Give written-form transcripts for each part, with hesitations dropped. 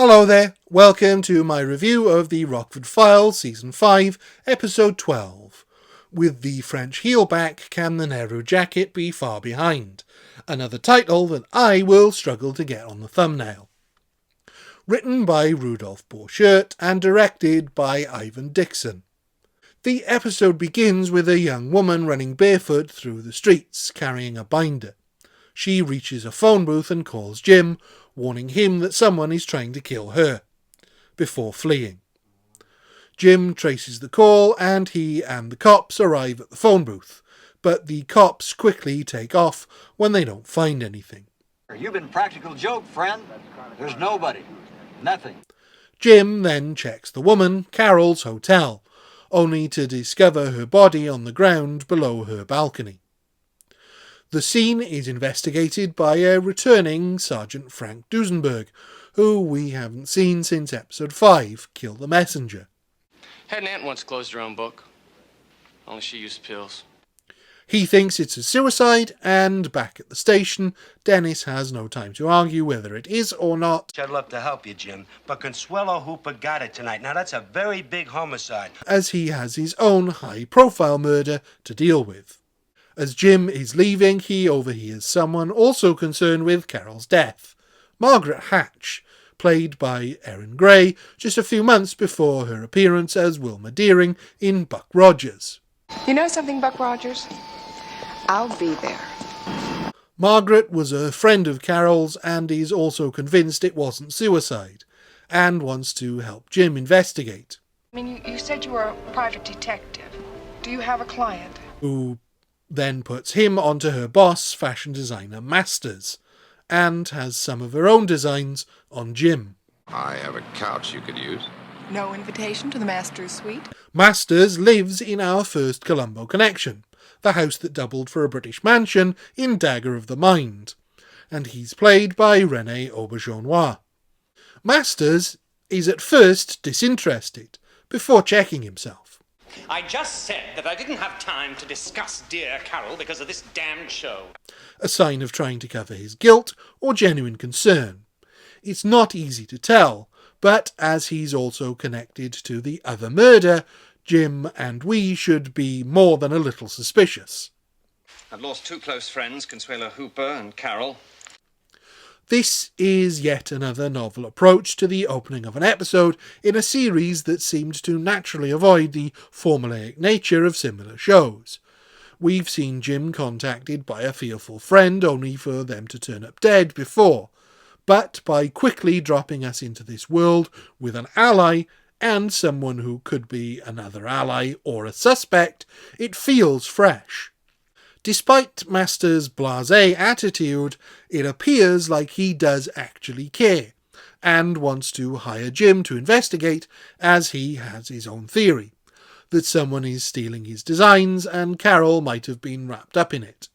Hello there, welcome to my review of the Rockford Files Season 5, Episode 12. With the French heel back, can the Nehru jacket be far behind? Another title that I will struggle to get on the thumbnail. Written by Rudolph Borchert and directed by Ivan Dixon. The episode begins with a young woman running barefoot through the streets, carrying a binder. She reaches a phone booth and calls Jim, warning him that someone is trying to kill her, before fleeing. Jim traces the call and he and the cops arrive at the phone booth, but the cops quickly take off when they don't find anything. You've been practical joke, friend. There's nobody. Nothing. Jim then checks the woman, Carol's hotel, only to discover her body on the ground below her balcony. The scene is investigated by a returning Sergeant Frank Duesenberg, who we haven't seen since episode 5, Kill the Messenger. Had an aunt once closed her own book. Only she used pills. He thinks it's a suicide, and back at the station, Dennis has no time to argue whether it is or not. I'd love to help you, Jim, but Consuelo Hooper got it tonight. Now that's a very big homicide. As he has his own high-profile murder to deal with. As Jim is leaving, he overhears someone also concerned with Carol's death. Margaret Hatch, played by Erin Gray, just a few months before her appearance as Wilma Deering in Buck Rogers. You know something, Buck Rogers? I'll be there. Margaret was a friend of Carol's and is also convinced it wasn't suicide, and wants to help Jim investigate. I mean, you said you were a private detective. Do you have a client? Who then puts him onto her boss, fashion designer Masters, and has some of her own designs on Jim. I have a couch you could use. No invitation to the master's suite? Masters lives in our first Columbo connection, the house that doubled for a British mansion in Dagger of the Mind, and he's played by René Auberjonois. Masters is at first disinterested, before checking himself. I just said that I didn't have time to discuss dear Carol because of this damned show. A sign of trying to cover his guilt or genuine concern. It's not easy to tell, but as he's also connected to the other murder, Jim and we should be more than a little suspicious. I've lost two close friends, Consuelo Hooper and Carol. This is yet another novel approach to the opening of an episode in a series that seemed to naturally avoid the formulaic nature of similar shows. We've seen Jim contacted by a fearful friend only for them to turn up dead before, but by quickly dropping us into this world with an ally and someone who could be another ally or a suspect, it feels fresh. Despite Master's blasé attitude, it appears like he does actually care, and wants to hire Jim to investigate, as he has his own theory, that someone is stealing his designs and Carol might have been wrapped up in it.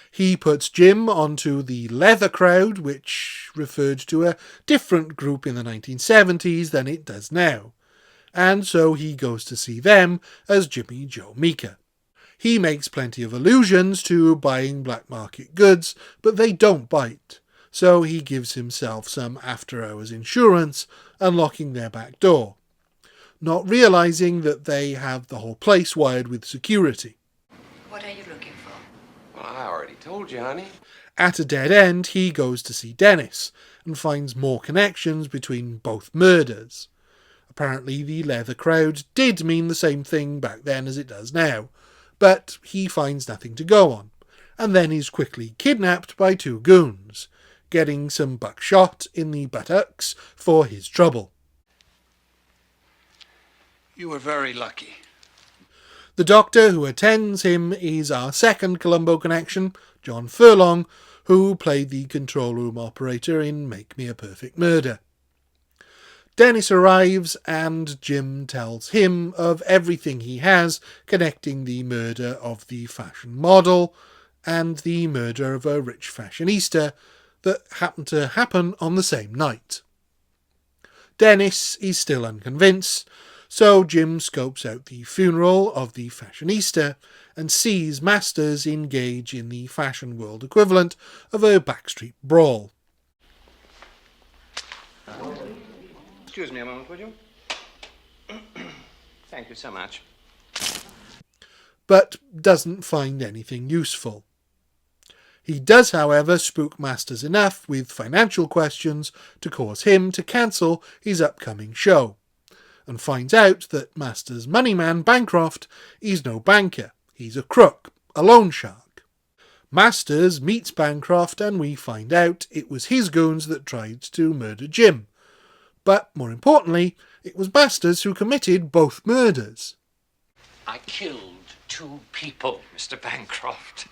He puts Jim onto the Leather Crowd, which referred to a different group in the 1970s than it does now, and so he goes to see them as Jimmy Joe Meeker. He makes plenty of allusions to buying black market goods, but they don't bite, so he gives himself some after-hours insurance, unlocking their back door, not realising that they have the whole place wired with security. What are you looking for? Well, I already told you, honey. At a dead end, he goes to see Dennis, and finds more connections between both murders. Apparently the Leather Crowd did mean the same thing back then as it does now, but he finds nothing to go on, and then is quickly kidnapped by two goons, getting some buckshot in the buttocks for his trouble. You were very lucky. The doctor who attends him is our second Columbo connection, John Furlong, who played the control room operator in Make Me a Perfect Murder. Dennis arrives and Jim tells him of everything he has connecting the murder of the fashion model and the murder of a rich fashionista that happened to happen on the same night. Dennis is still unconvinced, so Jim scopes out the funeral of the fashionista and sees Masters engage in the fashion world equivalent of a backstreet brawl. Excuse me a moment, would you? Thank you so much. But doesn't find anything useful. He does, however, spook Masters enough with financial questions to cause him to cancel his upcoming show, and finds out that Masters' money man Bancroft is no banker, he's a crook, a loan shark. Masters meets Bancroft and we find out it was his goons that tried to murder Jim. But more importantly, it was Masters who committed both murders. I killed 2 people, Mr. Bancroft.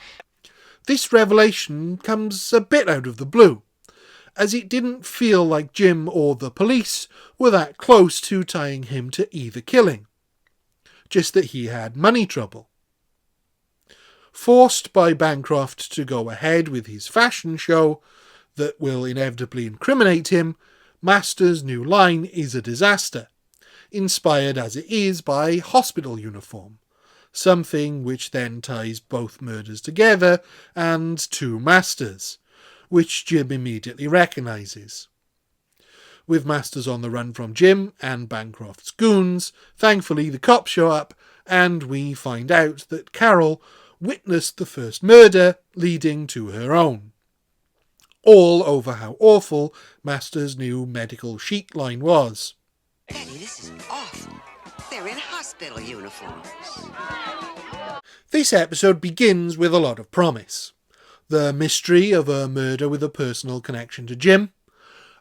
This revelation comes a bit out of the blue, as it didn't feel like Jim or the police were that close to tying him to either killing, just that he had money trouble. Forced by Bancroft to go ahead with his fashion show that will inevitably incriminate him, Masters' new line is a disaster, inspired as it is by hospital uniform, something which then ties both murders together and 2 Masters, which Jim immediately recognises. With Masters on the run from Jim and Bancroft's goons, thankfully the cops show up and we find out that Carol witnessed the first murder leading to her own. All over how awful Masters' new medical chic line was. Eddie, this is awful. They're in hospital uniforms. This episode begins with a lot of promise. The mystery of a murder with a personal connection to Jim,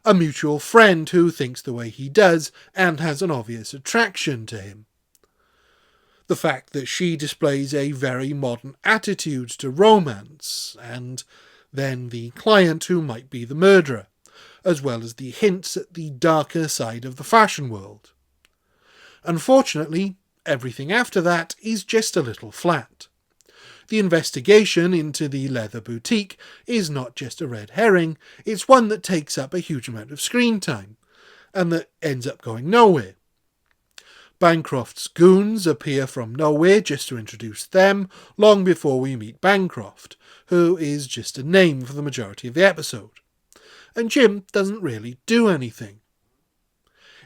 a mutual friend who thinks the way he does and has an obvious attraction to him. The fact that she displays a very modern attitude to romance, and then the client who might be the murderer, as well as the hints at the darker side of the fashion world. Unfortunately, everything after that is just a little flat. The investigation into the leather boutique is not just a red herring, it's one that takes up a huge amount of screen time, and that ends up going nowhere. Bancroft's goons appear from nowhere just to introduce them, long before we meet Bancroft, who is just a name for the majority of the episode. And Jim doesn't really do anything.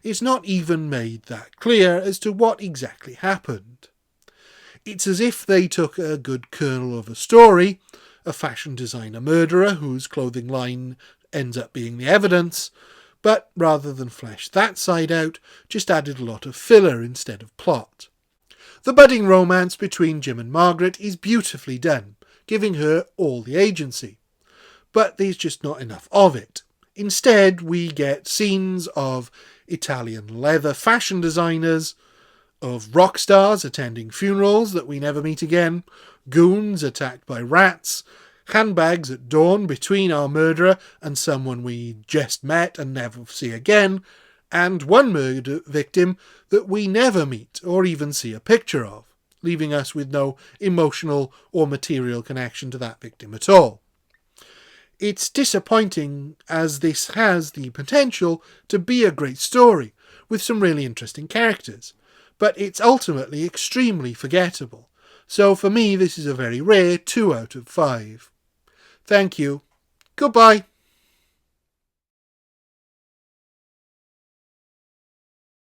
It's not even made that clear as to what exactly happened. It's as if they took a good kernel of a story, a fashion designer murderer whose clothing line ends up being the evidence, but rather than flesh that side out, just added a lot of filler instead of plot. The budding romance between Jim and Margaret is beautifully done, giving her all the agency. But there's just not enough of it. Instead, we get scenes of Italian leather fashion designers, of rock stars attending funerals that we never meet again, goons attacked by rats, handbags at dawn between our murderer and someone we just met and never see again, and one murder victim that we never meet or even see a picture of, leaving us with no emotional or material connection to that victim at all. It's disappointing, as this has the potential to be a great story with some really interesting characters, but it's ultimately extremely forgettable. So for me, this is a very rare 2 out of 5. Thank you. Goodbye.